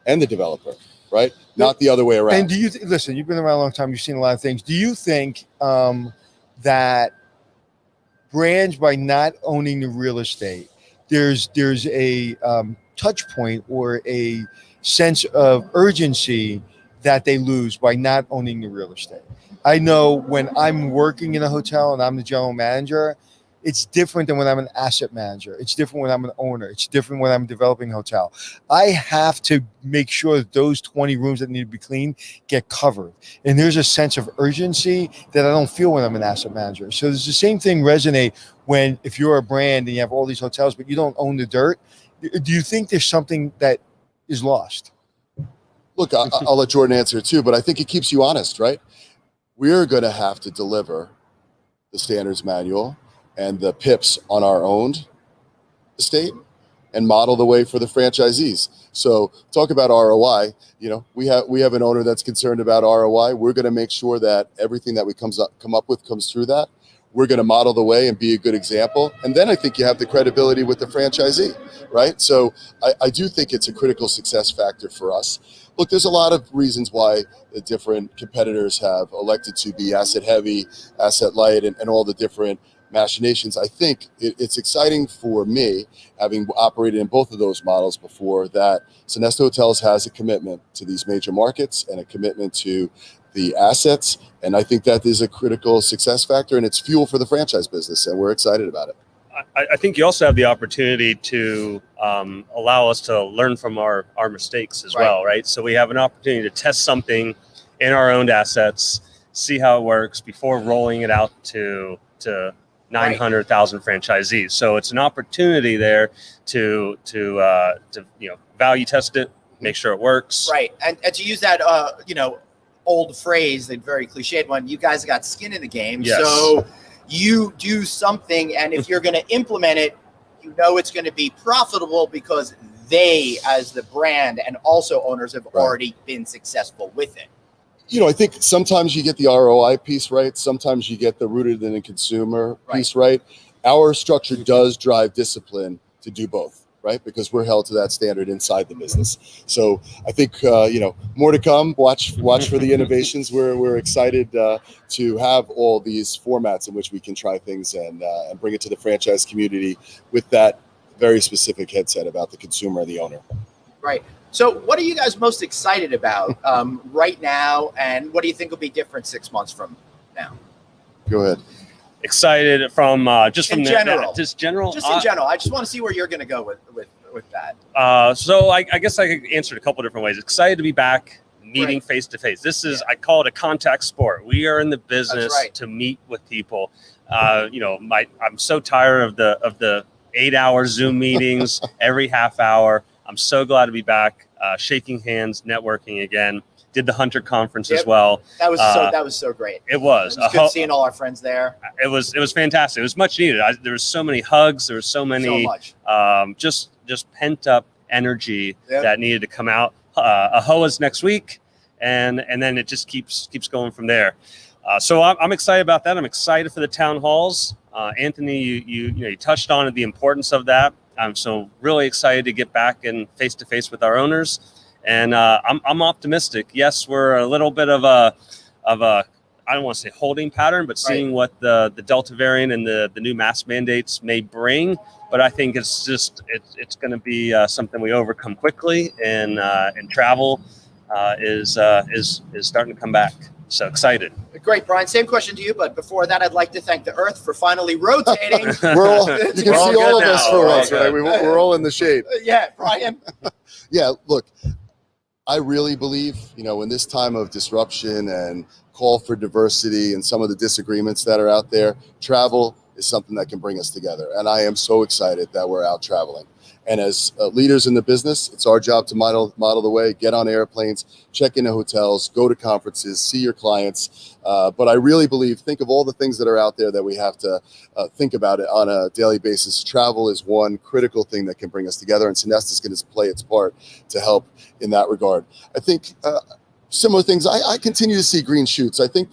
and the developer, right? Not the other way around. And do you listen? You've been around a long time. You've seen a lot of things. Do you think that brands, by not owning the real estate, there's a touch point or a sense of urgency that they lose by not owning the real estate? I know when I'm working in a hotel and I'm the general manager, it's different than when I'm an asset manager. It's different when I'm an owner. It's different when I'm developing a hotel. I have to make sure that those 20 rooms that need to be cleaned get covered. And there's a sense of urgency that I don't feel when I'm an asset manager. So there's the same thing resonate if you're a brand and you have all these hotels, but you don't own the dirt. Do you think there's something that is lost? Look, I'll let Jordan answer it too, but I think it keeps you honest, right? We're going to have to deliver the standards manual and the PIPs on our own estate and model the way for the franchisees. So talk about ROI. We have an owner that's concerned about ROI. We're going to make sure that everything that we come up with comes through that. We're going to model the way and be a good example. And then I think you have the credibility with the franchisee, right? So I do think it's a critical success factor for us. Look, there's a lot of reasons why the different competitors have elected to be asset heavy, asset light, and all the different machinations. I think it's exciting for me, having operated in both of those models before, that Sonesta Hotels has a commitment to these major markets and a commitment to the assets. And I think that is a critical success factor, and it's fuel for the franchise business, and we're excited about it. I think you also have the opportunity to allow us to learn from our mistakes as well, right? So we have an opportunity to test something in our own assets, see how it works before rolling it out to 900,000 franchisees. So it's an opportunity there to value test it, make sure it works. Right. And to use that, old phrase, the very cliched one, you guys got skin in the game. Yes. So you do something, and if you're going to implement it, it's going to be profitable because they, as the brand and also owners, have already been successful with it. I think sometimes you get the ROI piece right. Sometimes you get the rooted in the consumer piece right. Our structure does drive discipline to do both, right? Because we're held to that standard inside the business. So I think, more to come. Watch for the innovations. We're excited to have all these formats in which we can try things and bring it to the franchise community with that very specific headset about the consumer and the owner. Right. So what are you guys most excited about right now, and what do you think will be different 6 months from now? Go ahead. Excited from in general. Just general. Just in general. I just want to see where you're going to go with that. So I guess I could answer it a couple different ways. Excited to be back meeting face to face. This is, I call it a contact sport. We are in the business to meet with people. I'm so tired of the 8-hour Zoom meetings every half hour. I'm so glad to be back, shaking hands, networking again. Did the Hunter Conference as well. That was so great. It was. It was good seeing all our friends there. It was fantastic. It was much needed. There was so many hugs. There was so many just pent up energy that needed to come out. AHOA's next week, and then it just keeps going from there. So I'm excited about that. I'm excited for the town halls. Anthony, you touched on the importance of that. I'm so really excited to get back and face to face with our owners, and I'm optimistic. Yes, we're a little bit of a I don't want to say holding pattern, but seeing what the Delta variant and the new mask mandates may bring. But I think it's going to be something we overcome quickly, and travel is starting to come back. So excited. Great, Brian. Same question to you, but before that, I'd like to thank the Earth for finally rotating. You can see all of us for once, right? We're all in the shade. Yeah, Brian. Yeah, look, I really believe, in this time of disruption and call for diversity and some of the disagreements that are out there, travel is something that can bring us together. And I am so excited that we're out traveling. And as leaders in the business, it's our job to model the way, get on airplanes, check into hotels, go to conferences, see your clients. But I really believe, think of all the things that are out there that we have to think about it on a daily basis. Travel is one critical thing that can bring us together, and Sonesta is going to play its part to help in that regard. I think similar things. I continue to see green shoots. I think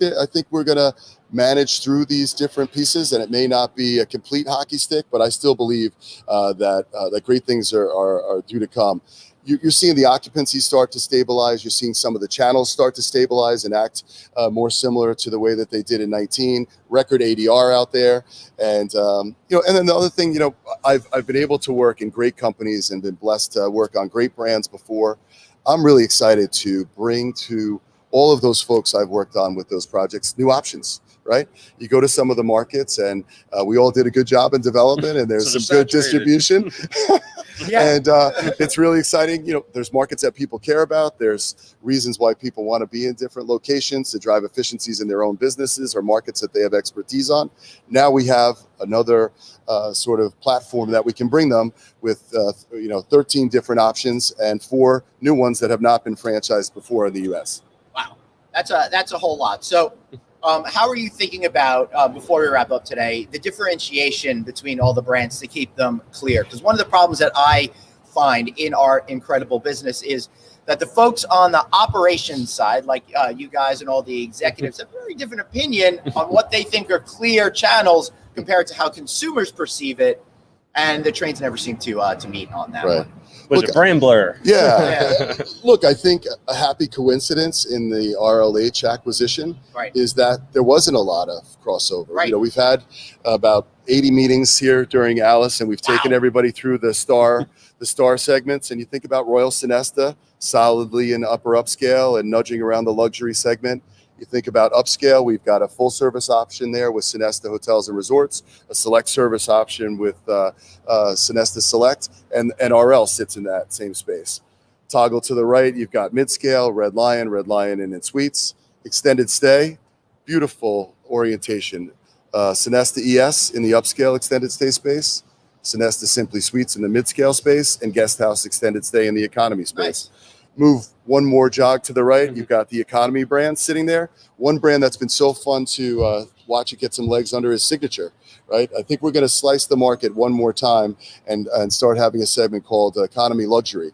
we're going to manage through these different pieces, and it may not be a complete hockey stick, but I still believe that great things are due to come. You're seeing the occupancy start to stabilize. You're seeing some of the channels start to stabilize and act more similar to the way that they did in 19. Record ADR out there, and and then the other thing, I've been able to work in great companies and been blessed to work on great brands before. I'm really excited to bring to all of those folks I've worked on with those projects new options. Right? You go to some of the markets, and we all did a good job in development, and there's some good distribution. And it's really exciting. There's markets that people care about. There's reasons why people want to be in different locations to drive efficiencies in their own businesses or markets that they have expertise on. Now we have another sort of platform that we can bring them with 13 different options and 4 new ones that have not been franchised before in the U.S. Wow, that's a whole lot. So. How are you thinking about, before we wrap up today, the differentiation between all the brands to keep them clear? Because one of the problems that I find in our incredible business is that the folks on the operations side, like you guys and all the executives, have a very different opinion on what they think are clear channels compared to how consumers perceive it. And the trains never seem to meet on that one. Was it brand blur? Yeah. Look, I think a happy coincidence in the RLH acquisition is that there wasn't a lot of crossover. Right. We've had about 80 meetings here during Alice, and we've taken everybody through the star segments. And you think about Royal Sonesta, solidly in upper upscale and nudging around the luxury segment. You think about upscale, we've got a full service option there with Sonesta Hotels and Resorts, a select service option with Sonesta Select, and RL sits in that same space. Toggle to the right, you've got mid-scale, Red Lion, and in suites. Extended stay, beautiful orientation. Sonesta ES in the upscale extended stay space, Sonesta Simply Suites in the mid-scale space, and Guest House extended stay in the economy space. Move one more jog to the right, you've got the economy brand sitting there. One brand that's been so fun to watch it get some legs under is Signature, right? I think we're going to slice the market one more time and start having a segment called Economy Luxury.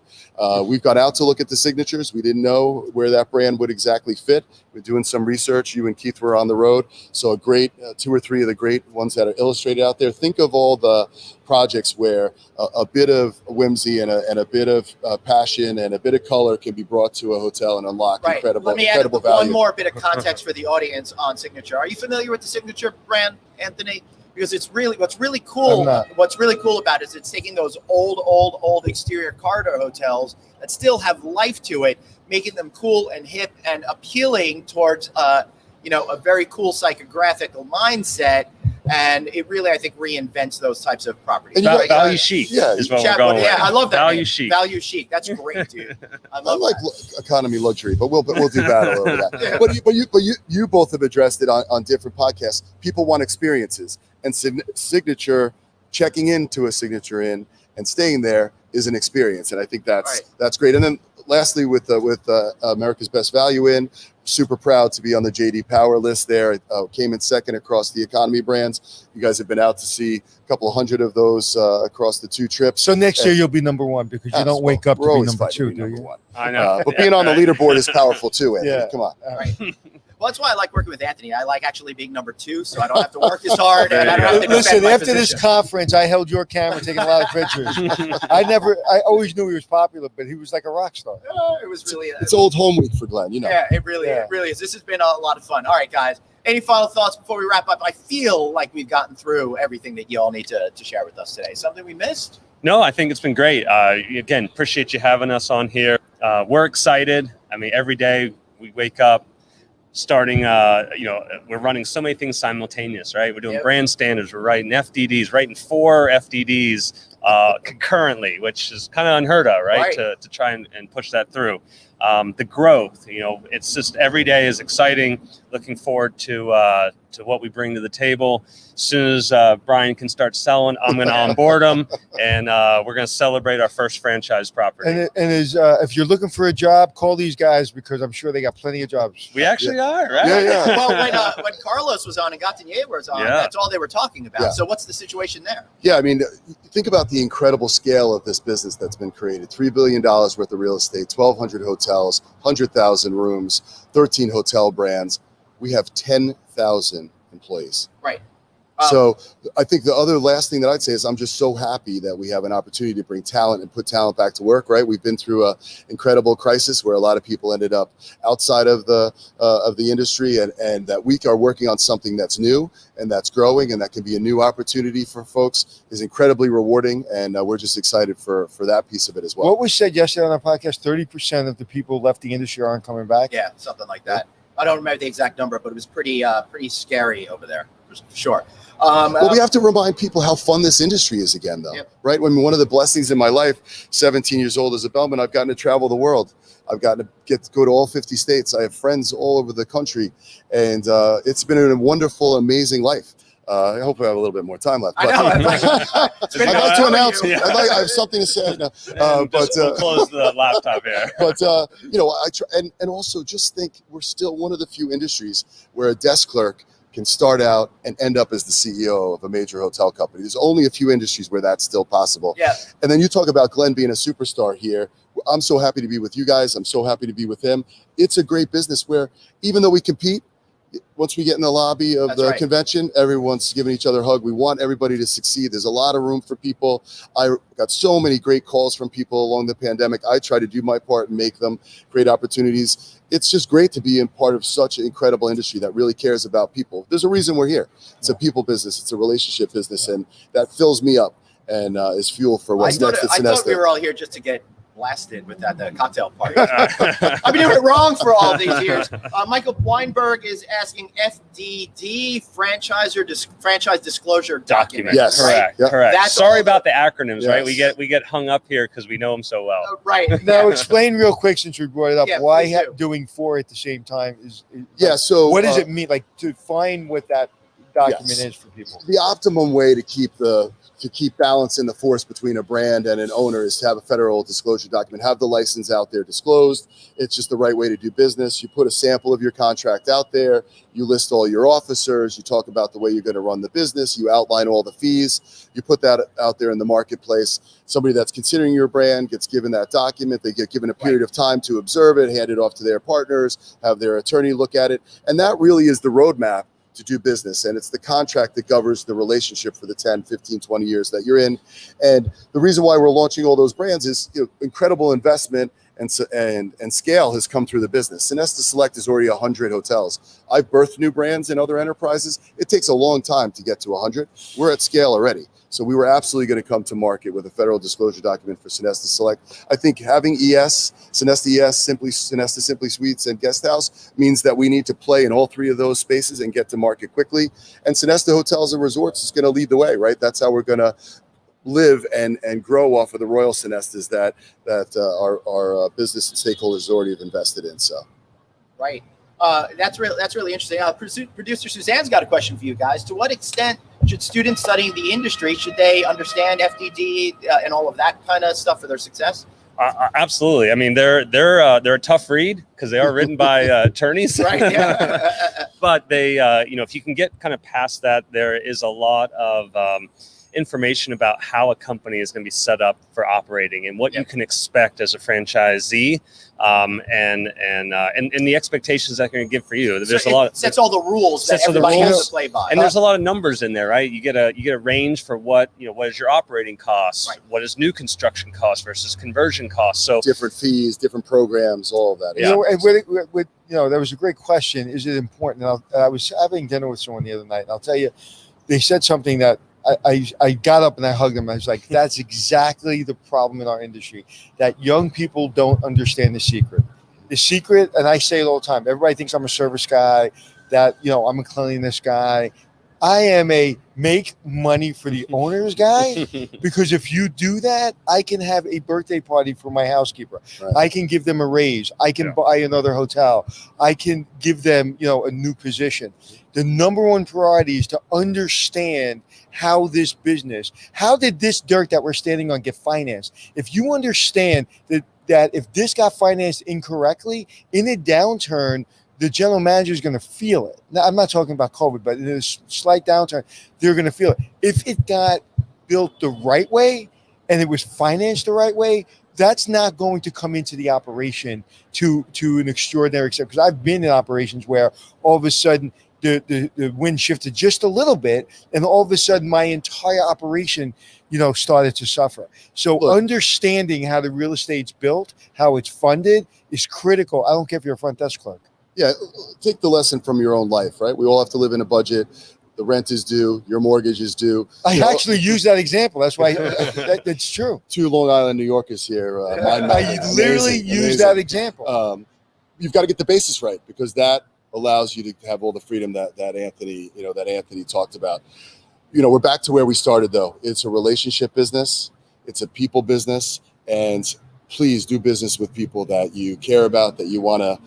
We've gone out to look at the signatures. We didn't know where that brand would exactly fit. We're doing some research. You and Keith were on the road. So a great 2 or 3 of the great ones that are illustrated out there. Think of all the projects where a bit of whimsy and a bit of passion and a bit of color can be brought to a hotel and unlock incredible Let me add incredible value. one more bit of context for the audience on Signature. Are you familiar with the Signature brand, Anthony? Because it's really what's really cool. What's really cool about it is it's taking those old exterior corridor hotels that still have life to it, making them cool and hip and appealing towards a very cool psychographical mindset. And it really, I think, reinvents those types of properties. Value chic is what we're going with. Yeah, I love that. Value chic. Value chic. That's great, dude. I like that. Economy luxury, but we'll do battle over that. Yeah. But you both have addressed it on different podcasts. People want experiences, and Signature, checking into a Signature Inn and staying there is an experience, and I think that's great. And then lastly, with America's Best Value Inn, super proud to be on the JD Power list there. It came in second across the economy brands. You guys have been out to see a couple of hundred of those across the 2 trips. So next year you'll be number 1 because you don't wake up to be number 2, do you? One. I know. But being on the leaderboard is powerful too, Anthony. Yeah. Come on. Right. Well, that's why I like working with Anthony. I like actually being number 2, so I don't have to work as hard. And I don't have to defend Listen, my after this position. conference, I held your camera taking a lot of pictures. I always knew he was popular, but he was like a rock star. It was really. It's old home week for Glenn, you know. Yeah, it really is. This has been a lot of fun. All right, guys. Any final thoughts before we wrap up? I feel like we've gotten through everything that you all need to share with us today. Something we missed? No, I think it's been great. Again, appreciate you having us on here. We're excited. I mean, every day we wake up starting, we're running so many things simultaneous, right? We're doing brand standards. We're writing FDDs, writing 4 FDDs concurrently, which is kind of unheard of, right? To try and push that through. The growth, it's just every day is exciting. Looking forward to what we bring to the table. As soon as Brion can start selling, I'm going to onboard him, and we're going to celebrate our first franchise property. And if you're looking for a job, call these guys because I'm sure they got plenty of jobs. We actually are, right? Yeah. Well, when Carlos was on and Gatinier was on, that's all they were talking about. Yeah. So what's the situation there? Yeah, I mean, think about the incredible scale of this business that's been created. $3 billion worth of real estate, 1,200 hotels, 100,000 rooms, 13 hotel brands. We have 10,000 employees. Right. So I think the other last thing that I'd say is I'm just so happy that we have an opportunity to bring talent and put talent back to work, right? We've been through an incredible crisis where a lot of people ended up outside of the industry, and that we are working on something that's new and that's growing and that can be a new opportunity for folks is incredibly rewarding, and we're just excited for that piece of it as well. What was said yesterday on our podcast, 30% of the people left the industry aren't coming back? Yeah, something like that. I don't remember the exact number, but it was pretty scary over there, for sure. Well, we have to remind people how fun this industry is again, though, right? When one of the blessings in my life, 17 years old as a bellman, I've gotten to travel the world. I've gotten to get to go to all 50 states. I have friends all over the country, and it's been a wonderful, amazing life. I hope I have a little bit more time left. I know. I'd like to announce. I have something to say. We'll close the laptop here. But I try, and also just think we're still one of the few industries where a desk clerk can start out and end up as the CEO of a major hotel company. There's only a few industries where that's still possible. Yeah. And then you talk about Glenn being a superstar here. I'm so happy to be with you guys. I'm so happy to be with him. It's a great business where even though we compete, once we get in the lobby of the convention, everyone's giving each other a hug. We want everybody to succeed. There's a lot of room for people. I got so many great calls from people along the pandemic. I try to do my part and make them great opportunities. It's just great to be in part of such an incredible industry that really cares about people. There's a reason we're here. It's a people business. It's a relationship business, and that fills me up and is fuel for what's next at Sonesta. I thought we were all here just to get blasted with that cocktail party. I've been doing it wrong for all these years. Michael Weinberg is asking FDD, franchise disclosure document. Yes, correct. Yep. Correct. Sorry about the acronyms, right? We get hung up here because we know them so well. Right. Now explain real quick, since we brought it up, why doing 4 at the same time is so what does it mean? Like, to find what that document Yes. is for people. The optimum way to keep balance in the force between a brand and an owner is to have a federal disclosure document, have the license out there disclosed. It's just the right way to do business. You put a sample of your contract out there, you list all your officers, you talk about the way you're going to run the business, you outline all the fees, you put that out there in the marketplace. Somebody that's considering your brand gets given that document, they get given a period of time to observe it, hand it off to their partners, have their attorney look at it. And that really is the roadmap to do business. And it's the contract that governs the relationship for the 10, 15, 20 years that you're in. And the reason why we're launching all those brands is incredible investment and scale has come through the business. Sonesta Select is already 100 hotels. I've birthed new brands in other enterprises. It takes a long time to get to 100. We're at scale already. So we were absolutely going to come to market with a federal disclosure document for Sonesta Select. I think having Sonesta Sonesta Simply Suites, and Guest House means that we need to play in all three of those spaces and get to market quickly. And Sonesta Hotels and Resorts is going to lead the way, right? That's how we're going to live and grow off of the Royal Sonestas that our business and stakeholders already have invested in. So, Right. That's really interesting. Producer Suzanne's got a question for you guys. To what extent should students studying the industry, should they understand FDD and all of that kind of stuff for their success? Absolutely. I mean, they're a tough read because they are written by attorneys. Right. Yeah. But they, if you can get kind of past that, there is a lot of information about how a company is going to be set up for operating and what you can expect as a franchisee, and the expectations that they're going to give for you. There's a lot of sets all the rules that everybody has to play by. And there's a lot of numbers in there, right? You get a range for what is your operating costs, right. What is new construction costs versus conversion costs. So different fees, different programs, all of that. Yeah. That was a great question. Is it important? And I was having dinner with someone the other night, and I'll tell you, they said something that I got up and I hugged them. I was like, that's exactly the problem in our industry, that young people don't understand the secret. The secret, and I say it all the time, everybody thinks I'm a service guy, that, I'm a cleanliness guy. I am a make money for the owners guy, because if you do that, I can have a birthday party for my housekeeper. Right. I can give them a raise. I can buy another hotel. I can give them, a new position. The number one priority is to understand how this business, how did this dirt that we're standing on get financed? If you understand that if this got financed incorrectly, in a downturn, the general manager is going to feel it. Now, I'm not talking about COVID, but in a slight downturn, they're going to feel it. If it got built the right way and it was financed the right way, that's not going to come into the operation to an extraordinary extent. Because I've been in operations where all of a sudden the wind shifted just a little bit, and all of a sudden my entire operation, started to suffer. So understanding how the real estate's built, how it's funded, is critical. I don't care if you're a front desk clerk. Yeah, take the lesson from your own life, right? We all have to live in a budget. The rent is due. Your mortgage is due. I actually use that example. That's why that's true. 2 Long Island New Yorkers here. I literally use that example. You've got to get the basis right, because that allows you to have all the freedom that Anthony talked about. We're back to where we started, though. It's a relationship business. It's a people business. And please do business with people that you care about, that you want to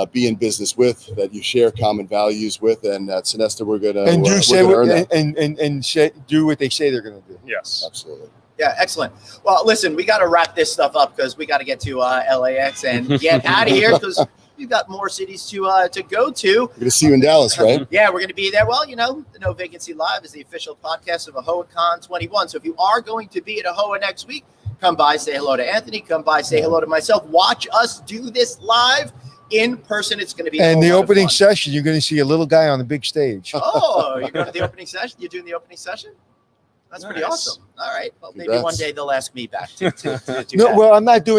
be in business with, that you share common values with. And at Sonesta, we're going to do what they say they're going to do. Yes, absolutely. Yeah, excellent. Well, listen, we got to wrap this stuff up because we got to get to LAX and get out of here, because we've got more cities to go to. We're going to see you in Dallas, right? Yeah, we're going to be there. Well, the No Vacancy Live is the official podcast of AHOA-Con 21. So if you are going to be at AHOA next week, come by, say hello to Anthony. Come by, say hello to myself. Watch us do this live in person. It's going to be and the opening session. You're going to see a little guy on the big stage. Oh, you're going to the opening session? You're doing the opening session? That's pretty awesome. All right. Well, maybe one day they'll ask me back to do that. Well,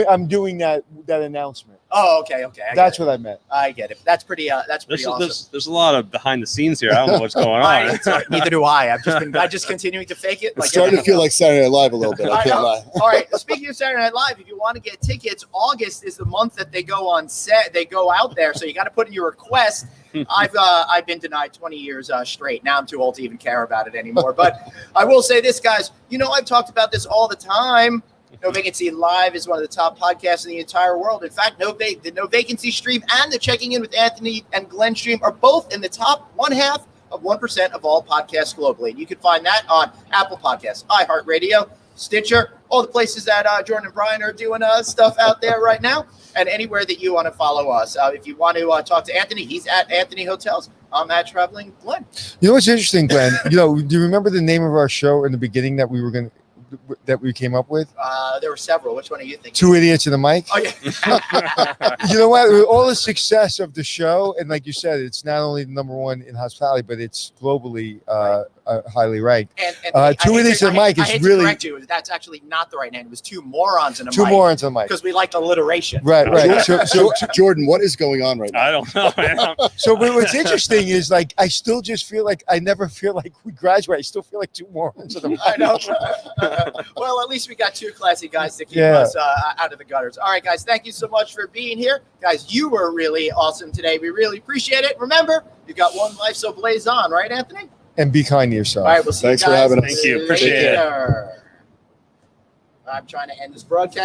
I'm doing that announcement. Oh, okay. That's what I meant. I get it. That's pretty awesome. There's a lot of behind the scenes here. I don't know what's going on. Neither do I. I'm just continuing to fake it. It's starting to feel like Saturday Night Live a little bit. I can't lie. All right. Speaking of Saturday Night Live, if you want to get tickets, August is the month that they go on set. They go out there, so you got to put in your request. I've been denied 20 years straight. Now I'm too old to even care about it anymore. But I will say this, guys. I've talked about this all the time. No Vacancy Live is one of the top podcasts in the entire world. In fact, the No Vacancy stream and the Checking In with Anthony and Glenn stream are both in the top 1/2 of 1% of all podcasts globally. And you can find that on Apple Podcasts, iHeartRadio, Stitcher, all the places that Jordan and Brion are doing stuff out there right now, and anywhere that you want to follow us. If you want to talk to Anthony, he's at Anthony Hotels. I'm at Traveling Glenn. You know what's interesting, Glenn? Do you remember the name of our show in the beginning that we came up with? There were several. Which one are you thinking? Two Idiots and a Mic. Oh, yeah. You know what? With all the success of the show, and like you said, it's not only the number one in hospitality, but it's globally highly ranked. And Two Idiots and a Mic I is hate really to correct you. That's actually not the right name. It was Two Morons and a Two Mic. Morons and a Mic. Because we liked alliteration. Right. So Jordan, what is going on right now? I don't know, man. So what's interesting is like I still just feel like I never feel like we graduate. I still feel like two morons. I know. Well, at least we got two classy guys to keep us out of the gutters. All right, guys, thank you so much for being here. Guys, you were really awesome today. We really appreciate it. Remember, you got one life, so blaze on, right, Anthony? And be kind to yourself. All right, we'll see Thanks you for guys having us. Thank you. Appreciate it. later. I'm trying to end this broadcast.